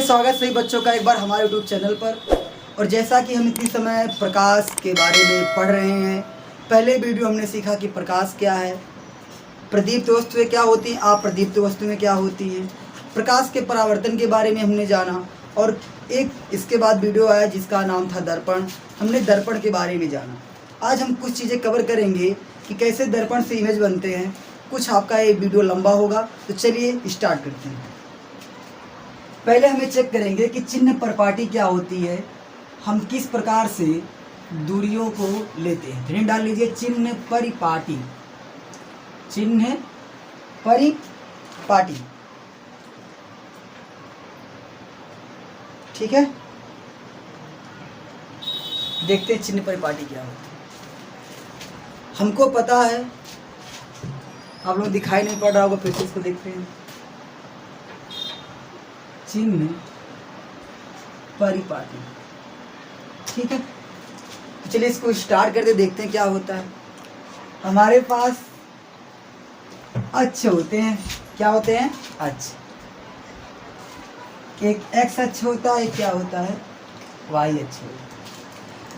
स्वागत सही बच्चों का एक बार हमारे यूट्यूब चैनल पर। और जैसा कि हम इतनी समय प्रकाश के बारे में पढ़ रहे हैं, पहले वीडियो हमने सीखा कि प्रकाश क्या है, प्रदीप्त वस्तुएं क्या होती हैं, अप्रदीप्त वस्तुएं क्या होती हैं, प्रकाश के परावर्तन के बारे में हमने जाना। और एक इसके बाद वीडियो आया जिसका नाम था दर्पण, हमने दर्पण के बारे में जाना। आज हम कुछ चीज़ें कवर करेंगे कि कैसे दर्पण से इमेज बनते हैं। कुछ आपका ये वीडियो लंबा होगा, तो चलिए स्टार्ट करते हैं। पहले हमें चेक करेंगे कि चिन्ह परिपाटी क्या होती है, हम किस प्रकार से दूरियों को लेते हैं। फिर डाल लीजिए चिन्ह परिपाटी, चिन्ह परिपाटी, ठीक है। देखते हैं चिन्ह परिपाटी क्या होती है। हमको पता है, आप लोग दिखाई नहीं पड़ रहा होगा, फिर से इसको देखते हैं। चिन्ह परिपाटी, ठीक है। तो चलिए इसको स्टार्ट करके देखते हैं क्या होता है। हमारे पास अक्ष होते हैं, क्या होते हैं? अक्ष। एक एक्स अक्ष होता है, एक क्या होता है? वाई अक्ष होता है।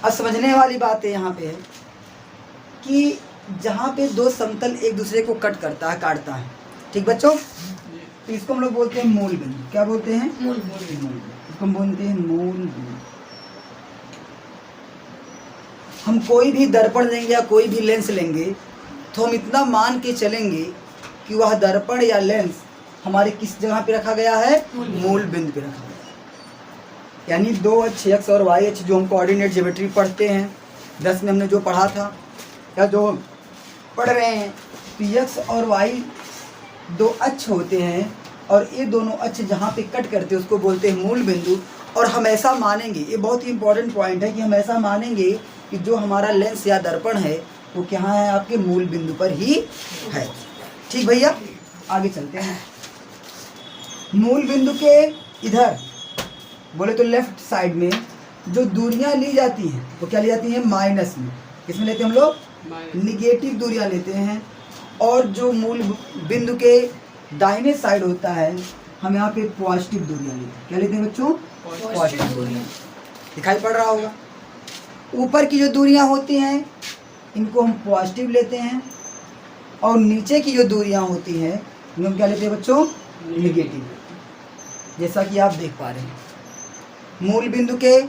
अब समझने वाली बात है यहाँ पे है कि जहाँ पे दो समतल एक दूसरे को कट करता है, काटता है, ठीक बच्चों, तो इसको हम लोग बोलते हैं मूल बिंदु। क्या बोलते हैं? मूल बिंदु। इसको हम बोलते हैं मूल बिंदु। हम कोई भी दर्पण लेंगे या कोई भी लेंस लेंगे तो हम इतना मान के चलेंगे कि वह दर्पण या लेंस हमारे किस जगह पे रखा गया है? मूल बिंदु पे रखा गया। यानी दो अक्ष एक्स और वाई अक्ष जो हम कोऑर्डिनेट ज्योमेट्री पढ़ते हैं, 10 में हमने जो पढ़ा था या जो पढ़ रहे हैं, तो एक्स और वाई दो अक्ष होते हैं और ये दोनों अक्ष जहाँ पे कट करते हैं उसको बोलते हैं मूल बिंदु। और हम ऐसा मानेंगे, ये बहुत ही इंपॉर्टेंट पॉइंट है कि हम ऐसा मानेंगे कि जो हमारा लेंस या दर्पण है वो क्या है? आपके मूल बिंदु पर ही है। ठीक भैया, आगे चलते हैं। मूल बिंदु के इधर बोले तो लेफ्ट साइड में जो दूरियां ली जाती हैं वो क्या ली जाती हैं? माइनस में। किसमें लेते हैं हम लोग? निगेटिव दूरियां लेते हैं। और जो मूल बिंदु के दाहिने साइड होता है हम यहाँ पे पॉजिटिव दूरियां लेते हैं। क्या लेते हैं बच्चों? पॉजिटिव दूरियां। दिखाई पड़ रहा होगा। ऊपर की जो दूरियां होती हैं इनको हम पॉजिटिव लेते हैं और नीचे की जो दूरियां होती हैं इनको हम क्या लेते हैं बच्चों? निगेटिव। जैसा कि आप देख पा रहे हैं, मूल बिंदु के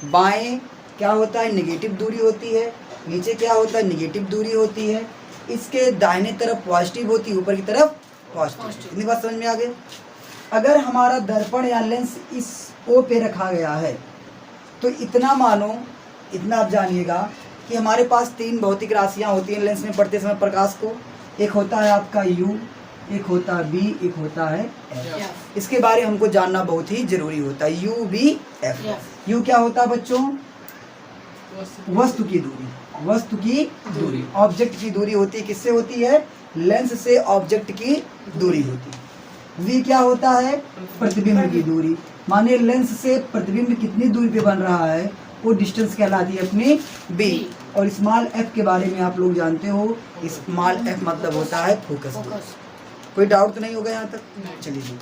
बाएं क्या होता है? निगेटिव दूरी होती है। नीचे क्या होता है? निगेटिव दूरी होती है। इसके दाहिने तरफ पॉजिटिव होती है, ऊपर की तरफ पॉजिटिव। इतनी बात समझ में आ गई। अगर हमारा दर्पण या लेंस इस ओ पे रखा गया है तो इतना मानो, इतना आप जानिएगा कि हमारे पास 3 भौतिक राशियां होती हैं लेंस में पढ़ते समय प्रकाश को। एक होता है आपका यू, एक होता है बी, एक होता है एफ। इसके बारे में हमको जानना बहुत ही जरूरी होता है। You, B, F. यू क्या होता है बच्चों? वस्तु की दूरी। वस्तु की दूरी, ऑब्जेक्ट की दूरी होती है। किससे होती है? लेंस से ऑब्जेक्ट की दूरी होती है। वी क्या होता है? प्रतिबिंब की दूरी। माने लेंस से प्रतिबिंब कितनी दूरी पे बन रहा है वो डिस्टेंस कहलाती है अपनी बी। और स्मॉल एफ के बारे में आप लोग जानते हो, स्मॉल एफ मतलब होता है फोकस। कोई डाउट तो नहीं होगा यहाँ तक? चलिए।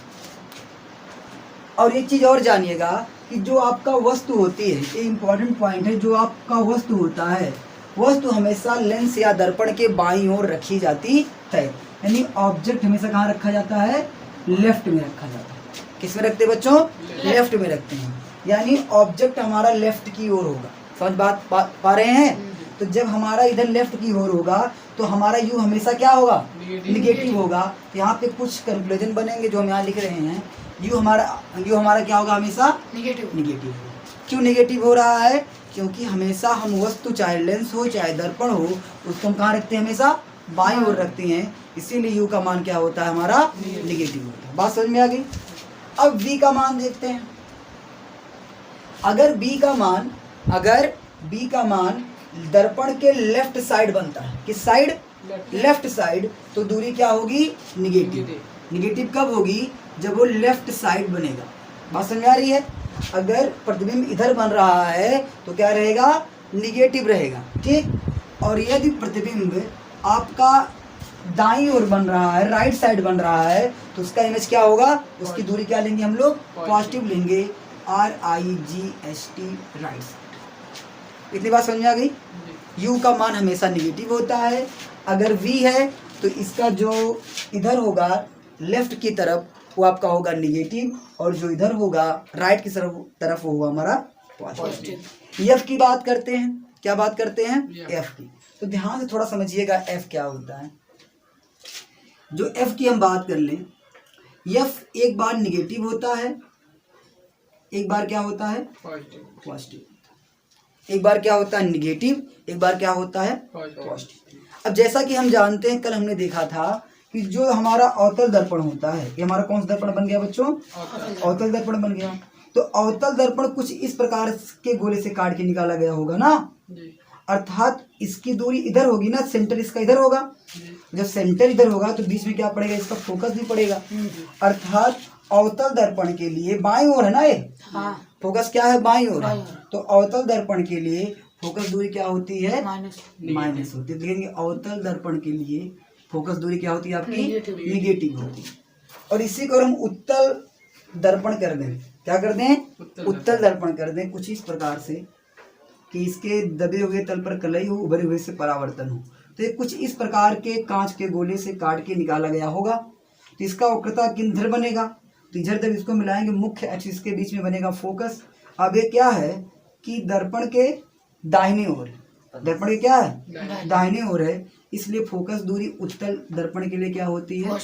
और एक चीज और जानिएगा कि जो आपका वस्तु होती है, ये इंपॉर्टेंट पॉइंट है, जो आपका वस्तु होता है वस्तु हमेशा लेंस या दर्पण के बाईं ओर रखी जाती है। यानी ऑब्जेक्ट हमेशा कहाँ रखा जाता है? लेफ्ट में रखा जाता है। किस में रखते हैं बच्चों? लेफ्ट में रखते हैं। यानी ऑब्जेक्ट हमारा लेफ्ट की ओर होगा। समझ बात पा रहे हैं? तो जब हमारा इधर लेफ्ट की ओर होगा तो हमारा यू हमेशा क्या होगा? निगेटिव होगा। यहाँ पे कुछ कंक्लूजन बनेंगे जो हम यहाँ लिख रहे हैं। यू हमारा क्या होगा? हमेशा निगेटिव। क्यों निगेटिव हो रहा है? क्योंकि हमेशा हम वस्तु, चाहे लेंस हो चाहे दर्पण हो, उसको हम कहाँ रखते हैं? हमेशा बाईं ओर रखते हैं। इसीलिए यू का मान क्या होता है? हमारा निगेटिव होता है। बात समझ में आ गई। अब वी का मान देखते हैं। अगर बी का मान दर्पण के लेफ्ट साइड बनता है, किस साइड? लेफ्ट साइड, तो दूरी क्या होगी? निगेटिव। निगेटिव कब होगी? जब वो लेफ्ट साइड बनेगा। बात समझ में आ रही है? अगर प्रतिबिंब इधर बन रहा है तो क्या रहेगा? निगेटिव रहेगा, ठीक। और यदि प्रतिबिंब आपका दाईं ओर बन रहा है, राइट साइड बन रहा है, तो उसका इमेज क्या होगा, उसकी दूरी क्या लेंगे हम लोग, पॉजिटिव लेंगे, RIGHT, राइट साइड। इतनी बात समझ में आ गई। U का मान हमेशा निगेटिव होता है। अगर V है तो इसका जो इधर होगा लेफ्ट की तरफ वो आपका होगा निगेटिव, और जो इधर होगा राइट की तरफ होगा हमारा पॉजिटिव। F की बात करते हैं, क्या बात करते हैं, F की। तो ध्यान से थोड़ा समझिएगा F क्या होता है। जो F की हम बात कर लें, F एक बार निगेटिव होता है, एक बार क्या होता है, पॉजिटिव। एक बार क्या होता है निगेटिव, एक बार क्या होता है पॉजिटिव। अब जैसा कि हम जानते हैं, कल हमने देखा था कि जो हमारा अवतल दर्पण होता है, ये हमारा कौन सा दर्पण बन गया बच्चों, अवतल दर्पण बन गया। तो अवतल दर्पण कुछ इस प्रकार के गोले से काट के निकाला गया होगा ना, अर्थात इसकी दूरी इधर होगी ना, सेंटर इसका इधर होगा। जब सेंटर इधर होगा तो बीच में क्या पड़ेगा, इसका फोकस भी पड़ेगा। अर्थात अवतल दर्पण के लिए बाईं ओर है ना ये, फोकस क्या है, बाईं ओर है। तो अवतल दर्पण के लिए फोकस दूरी क्या होती है, माइनस होती है। देखेंगे अवतल दर्पण के लिए फोकस दूरी क्या होती है आपकी, निगेटिव होती है। और इसी को हम उत्तल दर्पण कर दें, क्या कर दें, उत्तल दर्पण कर दें, कुछ इस प्रकार से कि इसके दबे हुए तल पर कलई हो, उभरे हुए से परावर्तन हो। तो ये कुछ इस प्रकार के कांच के गोले से काट के निकाला गया होगा। तो इसका वक्रता किधर बनेगा, तो इधर जब इसको मिलाएंगे मुख्य एक्सिस के बीच में बनेगा फोकस। अब ये क्या है कि दर्पण के दाहिने ओर, दर्पण के क्या है, दाहिने ओर है, इसलिए फोकस दूरी उत्तल दर्पण के लिए क्या होती है,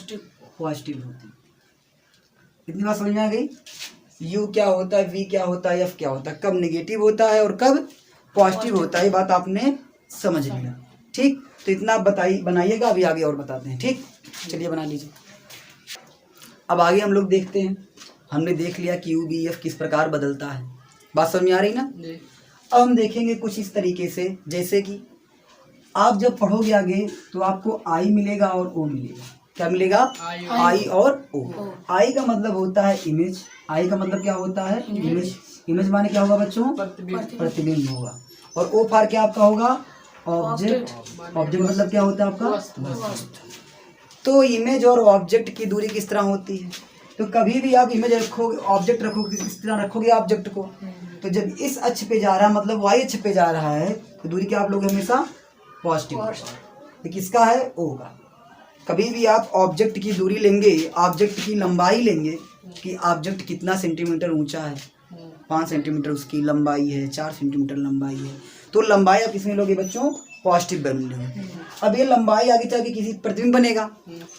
पॉजिटिव होती है। इतनी बात समझ में आ गई। U क्या होता है, V क्या होता है, F क्या होता है, कब निगेटिव होता है और कब पॉजिटिव होता है, ये बात आपने समझ लिया। ठीक, तो इतना बनाइएगा, अभी आगे और बताते हैं। ठीक, चलिए बना लीजिए। अब आगे हम लोग देखते हैं, हमने देख लिया कि UBF किस प्रकार बदलता है, बात समझ में आ रही ना। अब हम देखेंगे कुछ इस तरीके से, जैसे कि आप जब पढ़ोगे आगे तो आपको I मिलेगा और O मिलेगा। क्या मिलेगा, I और O। I का मतलब होता है इमेज, I का मतलब क्या होता है, इमेज। इमेज माने क्या होगा बच्चों, प्रतिबिंब होगा। और O फॉर क्या आपका होगा, ऑब्जेक्ट। ऑब्जेक्ट मतलब क्या होता है आपका, तो इमेज और ऑब्जेक्ट की दूरी किस तरह होती है। तो कभी भी आप इमेज रखोगे, ऑब्जेक्ट रखोगे, किस तरह रखोगे ऑब्जेक्ट को, तो जब इस अक्ष पे जा रहा है मतलब y अक्ष पे जा रहा है, तो दूरी क्या आप लोग हमेशा पॉजिटिव। ये किसका है, O का। कभी भी आप ऑब्जेक्ट की दूरी लेंगे, ऑब्जेक्ट की लंबाई लेंगे कि ऑब्जेक्ट कितना सेंटीमीटर ऊंचा है, 5 सेंटीमीटर उसकी लंबाई है, 4 सेंटीमीटर लंबाई है, तो लंबाई आप किसमें लोगे बच्चों, पॉजिटिव बनेंगे। अब ये लंबाई आगे चल के किसी प्रतिबिंब बनेगा,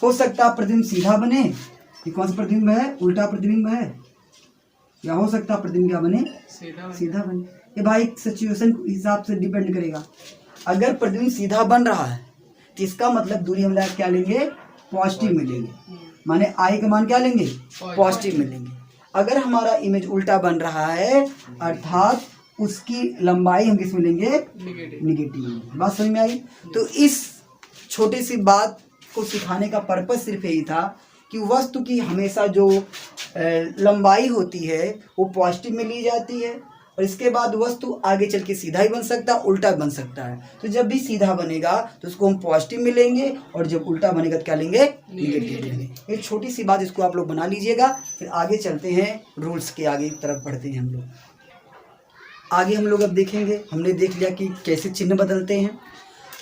हो सकता है प्रतिबिंब सीधा बने, ये कौन सा प्रतिबिंब है, उल्टा प्रतिबिंब है, या हो सकता है प्रतिबिंब क्या बने, सीधा बने। ये भाई सिचुएशन के हिसाब से डिपेंड करेगा। अगर प्रतिबिंब सीधा बन रहा है तो इसका मतलब दूरी हम लोग क्या लेंगे, पॉजिटिव मिलेंगे, माने I का मान क्या लेंगे, पॉजिटिव मिलेंगे। अगर हमारा इमेज उल्टा बन रहा है अर्थात उसकी लंबाई हम किस में लेंगे, निगेटिव में। बात समझ में आई। तो इस छोटी सी बात को सिखाने का पर्पस सिर्फ यही था कि वस्तु की हमेशा जो लंबाई होती है वो पॉजिटिव में ली जाती है, और इसके बाद वस्तु आगे चल के सीधा ही बन सकता है, उल्टा बन सकता है। तो जब भी सीधा बनेगा तो उसको हम पॉजिटिव में लेंगे, और जब उल्टा बनेगा तो क्या लेंगे, निगेटिव लेंगे। एक छोटी सी बात, इसको आप लोग बना लीजिएगा। फिर आगे चलते हैं, रूल्स के आगे तरफ बढ़ते हैं हम लोग। आगे हम लोग अब देखेंगे, हमने देख लिया कि कैसे चिन्ह बदलते हैं।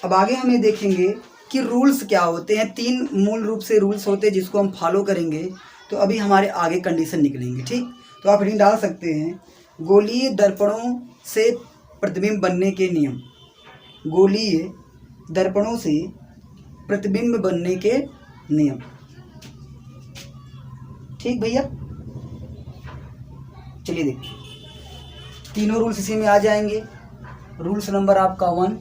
अब आगे हमें देखेंगे कि रूल्स क्या होते हैं। 3 मूल रूप से रूल्स होते हैं जिसको हम फॉलो करेंगे तो अभी हमारे आगे कंडीशन निकलेंगे। ठीक, तो आप हेडिंग डाल सकते हैं, गोलीय दर्पणों से प्रतिबिंब बनने के नियम। गोलीय दर्पणों से प्रतिबिंब बनने के नियम। ठीक भैया, चलिए देखिए, तीनों रूल्स इसी में आ जाएंगे। रूल्स नंबर आपका 1,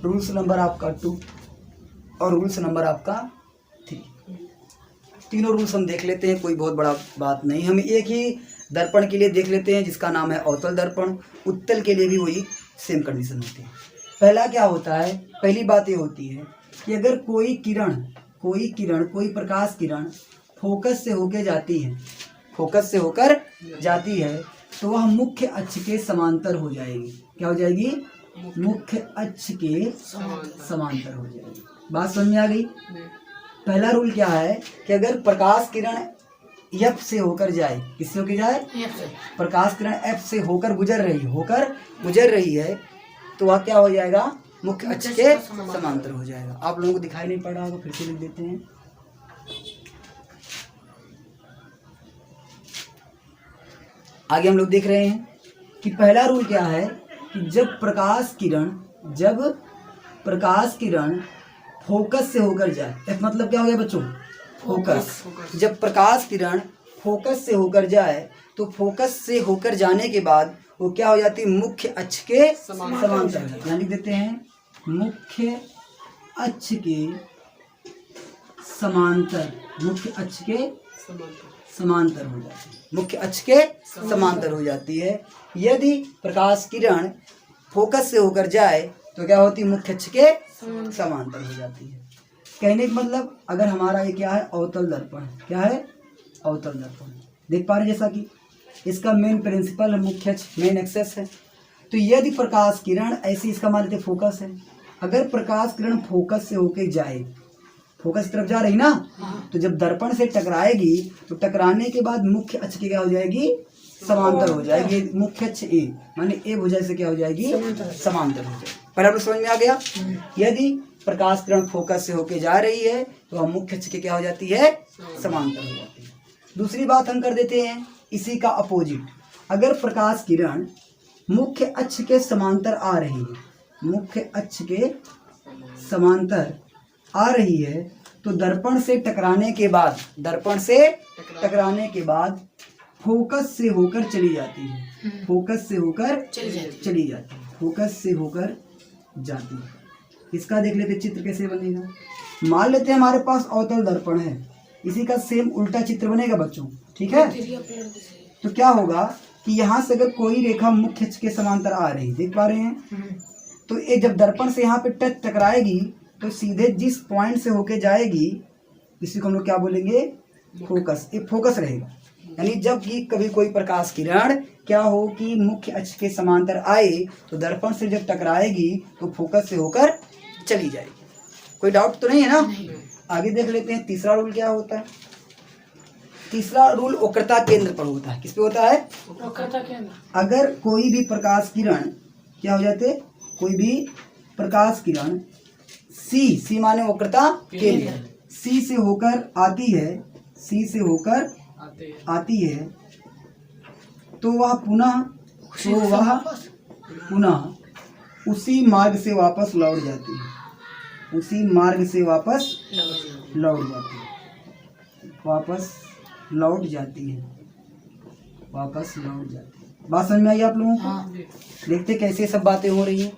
रूल्स नंबर आपका 2 और रूल्स नंबर आपका 3। तीनों रूल्स हम देख लेते हैं, कोई बहुत बड़ा बात नहीं। हम एक ही दर्पण के लिए देख लेते हैं जिसका नाम है अवतल दर्पण। उत्तल के लिए भी वही सेम कंडीशन होती है। पहला क्या होता है, पहली बात ये होती है कि अगर कोई कोई प्रकाश किरण फोकस से होकर जाती है, फोकस से होकर जाती है, तो वह मुख्य अक्ष के समांतर हो जाएगी। क्या हो जाएगी, मुख्य अक्ष के समांतर हो जाएगी। बात समझ में आ गई? पहला रूल क्या है कि अगर प्रकाश किरण एफ से होकर जाए, किससे होकर जाए? प्रकाश किरण एफ से होकर गुजर रही है तो वह क्या हो जाएगा? मुख्य अक्ष के समांतर हो जाएगा। आप लोगों को दिखाई नहीं पड़ रहा होगा, फिर से लिख देते हैं। आगे हम लोग देख रहे हैं कि पहला रूल क्या है कि जब प्रकाश किरण फोकस से होकर जाए, एफ मतलब क्या हो गया बच्चों? फोकस। जब प्रकाश किरण फोकस से होकर जाए तो फोकस से होकर जाने के बाद वो क्या हो जाती है? मुख्य अक्ष के समांतर। यानी देते हैं मुख्य अक्ष के समांतर, मुख्य अक्ष के समांतर हो जाती है, मुख्य अक्ष के समांतर हो जाती है। यदि प्रकाश किरण फोकस से होकर जाए तो क्या होती है? मुख्य अक्ष के समांतर हो जाती है। कहने का मतलब अगर हमारा ये क्या है? अवतल दर्पण। क्या है? अवतल दर्पण। देख पा रहे जैसा कि इसका मेन प्रिंसिपल है मुख्य अक्ष, मेन एक्सेस है। तो यदि प्रकाश किरण ऐसी, इसका मान लेते फोकस है, अगर प्रकाश किरण फोकस से होकर जाए, फोकस तरफ जा रही ना, तो जब दर्पण से टकराएगी तो टकराने के बाद मुख्य अक्ष की क्या हो जाएगी? समांतर हो जाएगी। मुख्य अक्ष ए माने ए भुजा से क्या हो जाएगी? समांतर हो जाएगी। पहला रूल समझ में आ गया? यदि प्रकाश किरण फोकस से होकर जा रही है तो वह मुख्य अक्ष की क्या हो जाती है? समांतर हो जाती है। दूसरी बात हम कर देते हैं इसी का अपोजिट। अगर प्रकाश किरण मुख्य अक्ष के समांतर आ रही है, मुख्य अक्ष के समांतर आ रही है तो दर्पण से टकराने के बाद फोकस से होकर चली जाती है, फोकस से होकर चली जाती है, फोकस से होकर जाती है। इसका देख लेते चित्र कैसे बनेगा। मान लेते हैं हमारे पास अवतल दर्पण है, इसी का सेम उल्टा चित्र बनेगा बच्चों, ठीक है? तो क्या होगा कि यहाँ से अगर कोई रेखा मुख्य अक्ष के समांतर आ रही, देख पा रहे हैं, तो ये जब दर्पण से यहाँ पे टकराएगी तो सीधे जिस पॉइंट से होके जाएगी इसी को हम लोग क्या बोलेंगे? फोकस। ये फोकस रहेगा। यानी जब भी कभी कोई प्रकाश किरण क्या हो कि मुख्य अक्ष के समांतर आए तो दर्पण से जब टकराएगी तो फोकस से होकर चली जाएगी। कोई डाउट तो नहीं है ना? आगे देख लेते हैं तीसरा रूल क्या होता है। तीसरा रूल वक्रता केंद्र पर होता है। किस पे होता है? वक्रता केंद्र। अगर कोई भी प्रकाश किरण क्या हो जाते, कोई भी प्रकाश किरण सी माने वक्रता केंद्र, सी से होकर आती है, सी से होकर आती है तो वह पुनः उसी मार्ग से वापस लौट जाती है, उसी मार्ग से वापस लौट जाती है, वापस लौट जाती है। बात समझ में आई आप लोगों को? देखते कैसे सब बातें हो रही हैं।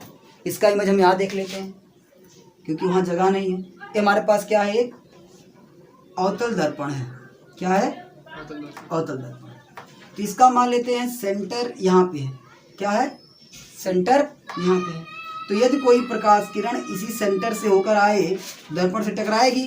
इसका इमेज हम यहाँ देख लेते हैं क्योंकि वहाँ जगह नहीं है। ये हमारे पास क्या है? एक अवतल दर्पण है। क्या है? अवतल दर्पण। तो इसका मान लेते हैं सेंटर यहाँ पे है। क्या है? सेंटर यहाँ पे है। तो यदि कोई प्रकाश किरण इसी सेंटर से होकर आए, दर्पण से टकराएगी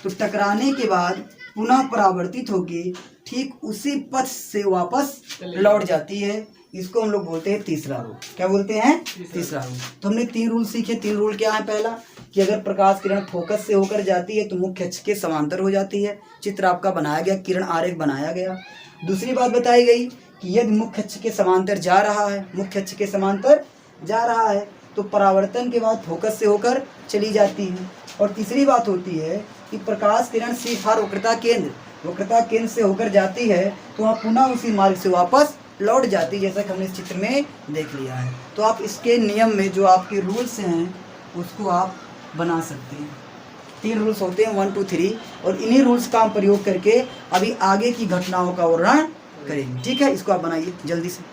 तो टकराने के बाद पुनः परावर्तित होके ठीक उसी पथ से वापस लौट जाती है। इसको हम लोग बोलते हैं तीसरा रूल। क्या बोलते हैं? तीसरा रूल। तो हमने 3 रूल सीखे। 3 रूल क्या है? पहला कि अगर प्रकाश किरण फोकस से होकर जाती है तो मुख्य अक्ष के समांतर हो जाती है। चित्र आपका बनाया गया, किरण आरेख बनाया गया। दूसरी बात बताई गई कि यदि मुख्य अक्ष के समांतर जा रहा है, मुख्य अक्ष के समांतर जा रहा है तो परावर्तन के बाद फोकस से होकर चली जाती है। और तीसरी बात होती है कि प्रकाश किरण सी फॉर वक्रता केंद्र से होकर जाती है तो वहाँ पुनः उसी मार्ग से वापस लौट जाती है, जैसा कि हमने इस चित्र में देख लिया है। तो आप इसके नियम में जो आपके रूल्स हैं उसको आप बना सकते हैं। 3 रूल्स होते हैं 1 2 3 और इन्हीं रूल्स का हम प्रयोग करके अभी आगे की घटनाओं का वर्णन करेंगे। ठीक है, इसको आप बनाइए जल्दी से।